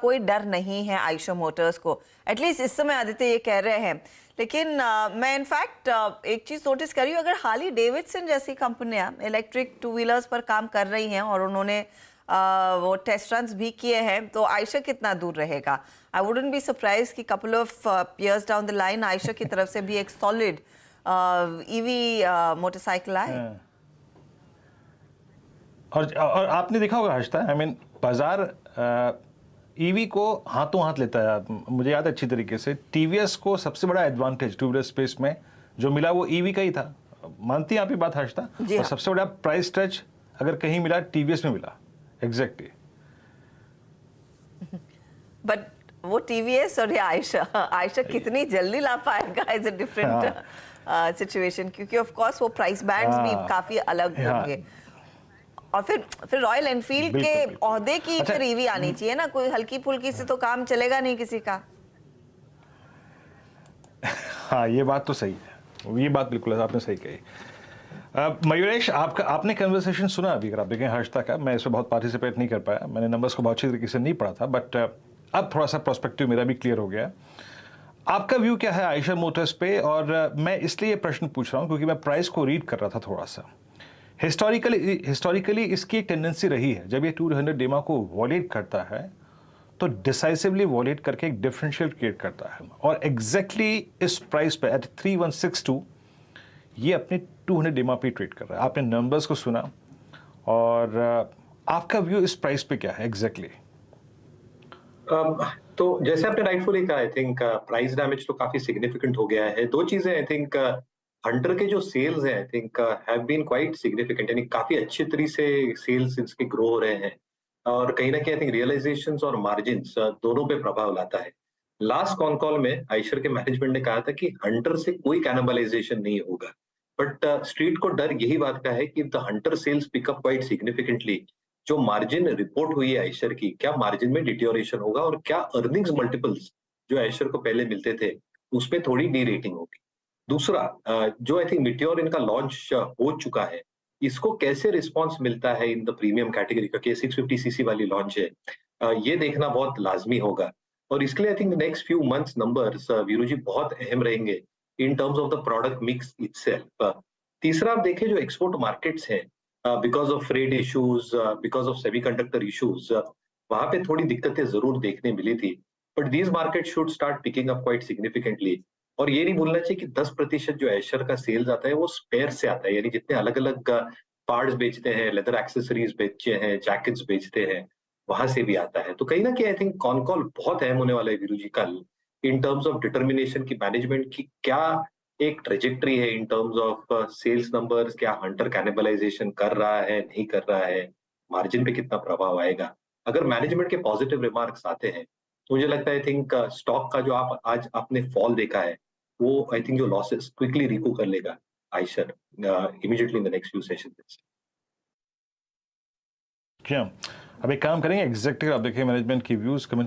कोई डर नहीं है आयशर मोटर्स को, एटलीस्ट इस समय आदित्य ये कह रहे हैं। लेकिन मैं इनफैक्ट एक चीज़ नोटिस करी हूँ, अगर हार्ली डेविडसन जैसी कंपनियां इलेक्ट्रिक टू व्हीलर्स पर काम कर रही हैं और उन्होंने वो टेस्ट रन्स भी किए हैं, तो आयशर कितना दूर रहेगा? आई वुडंट बी सरप्राइज कि couple of years down the line Eicher की तरफ से भी एक सॉलिड ईवी मोटरसाइकिल आए। और आपने देखा होगा हर्षता, आई मीन बाजार ईवी को हाथों हाथ लेता है। मुझे याद है अच्छी तरीके से टीवीएस को सबसे बड़ा एडवांटेज टू व्हीलर स्पेस में जो मिला वो ईवी का ही था। मानती हैं आप ये बात हर्षता? और सबसे बड़ा प्राइस टच अगर कहीं मिला टीवीएस में मिला। एग्जैक्टली। बट वो टीवीएस और ये आयशर कितनी जल्दी ला पाएगा इज अ डिफरेंट सिचुएशन, क्योंकि ऑफ कोर्स वो प्राइस बैंड्स भी काफी अलग होंगे। और फिर रॉयल एनफील्ड के ओहदे की फिर ईवी आनी चाहिए ना, कोई हल्की फुल्की से तो काम चलेगा नहीं किसी का। हाँ, ये बात तो सही है, ये बात बिल्कुल आपने सही कही। मयूरेश, आपने कन्वर्सेशन सुना अभी? अगर आप देखें हर्षता का, मैं इसमें बहुत पार्टिसिपेट नहीं कर पाया, मैंने नंबर्स को बहुत अच्छी तरीके से नहीं पढ़ा था, बट अब थोड़ा सा पर्सपेक्टिव मेरा भी क्लियर हो गया। आपका व्यू क्या है आयशर मोटर्स पे? और मैं इसलिए प्रश्न पूछ रहा हूँ क्योंकि मैं प्राइस को रीड कर रहा था थोड़ा सा। हिस्टोरिकली इसकी एक टेंडेंसी रही है, जब ये 200 डेमा को वॉलेट करता है तो डिसाइसिवली वॉलेट करके एक डिफरेंशियल क्रिएट करता है, और एग्जैक्टली इस प्राइस पे एट 3162 ये अपने 200 डेमा पे ट्रेड कर रहा है। आपने नंबर्स को सुना, और आपका व्यू इस प्राइस पे क्या है एग्जैक्टली? तो जैसे आपने राइटफुली कहा, आई थिंक प्राइस डैमेज तो काफी सिग्निफिकेंट हो गया है। दो चीजें आई थिंक, हंटर के जो सेल्स हैं I think have been quite significant, यानी काफी अच्छी तरीके से सेल्स इसके ग्रो हो रहे हैं, और कहीं ना कहीं आई थिंक रियलाइजेशंस और मार्जिन्स दोनों पे प्रभाव लाता है। लास्ट कॉन कॉल में आयशर के मैनेजमेंट ने कहा था कि हंटर से कोई कैनिबलाइजेशन नहीं होगा, बट स्ट्रीट को डर यही बात का है कि the Hunter sales pickup quite significantly, जो मार्जिन रिपोर्ट हुई है आयशर की, क्या मार्जिन में डिटोरेशन होगा और क्या अर्निंग्स मल्टीपल्स जो आयशर को पहले मिलते थे उसमें थोड़ी डी रेटिंग होगी। दूसरा, जो आई थिंक मीटियोर इनका लॉन्च हो चुका है, इसको कैसे रिस्पांस मिलता है इन द प्रीमियम कैटेगरी, क्योंकि 650 सीसी वाली लॉन्च है, ये देखना बहुत लाजमी होगा। और इसके लिए I think next few months numbers Viru ji बहुत अहम रहेंगे in terms of the product mix itself. तीसरा, आप देखें जो एक्सपोर्ट मार्केट्स हैं, because of freight issues, because of semiconductor issues, वहां पे थोड़ी दिक्कतें जरूर देखने मिली थी, but these market should start picking up quite significantly. और ये नहीं भूलना चाहिए कि 10% जो आयशर का सेल्स आता है वो स्पेयर से आता है, यानी जितने अलग अलग पार्ट्स बेचते हैं, लेदर एक्सेसरीज बेचते हैं, जैकेट्स बेचते हैं, वहां से भी आता है। तो कहीं ना कहीं आई थिंक कॉन कॉल बहुत अहम होने वाला है वीरू जी कल, इन टर्म्स ऑफ डिटर्मिनेशन की मैनेजमेंट की क्या एक ट्रेजेक्टरी है in terms of sales numbers, क्या हंटर कैनिबलाइजेशन कर रहा है, नहीं कर रहा है, मार्जिन पे कितना प्रभाव आएगा। अगर मैनेजमेंट के पॉजिटिव रिमार्क्स आते हैं तो मुझे लगता है आई थिंक स्टॉक का जो आप आज आपने फॉल देखा है, वो आई थिंक जो लॉसेस क्विकली रिकू कर लेगा Eicher immediately in the next few sessions. क्या अब एक काम करेंगे, एग्जैक्टली आप देखिए मैनेजमेंट की व्यूज कमेंट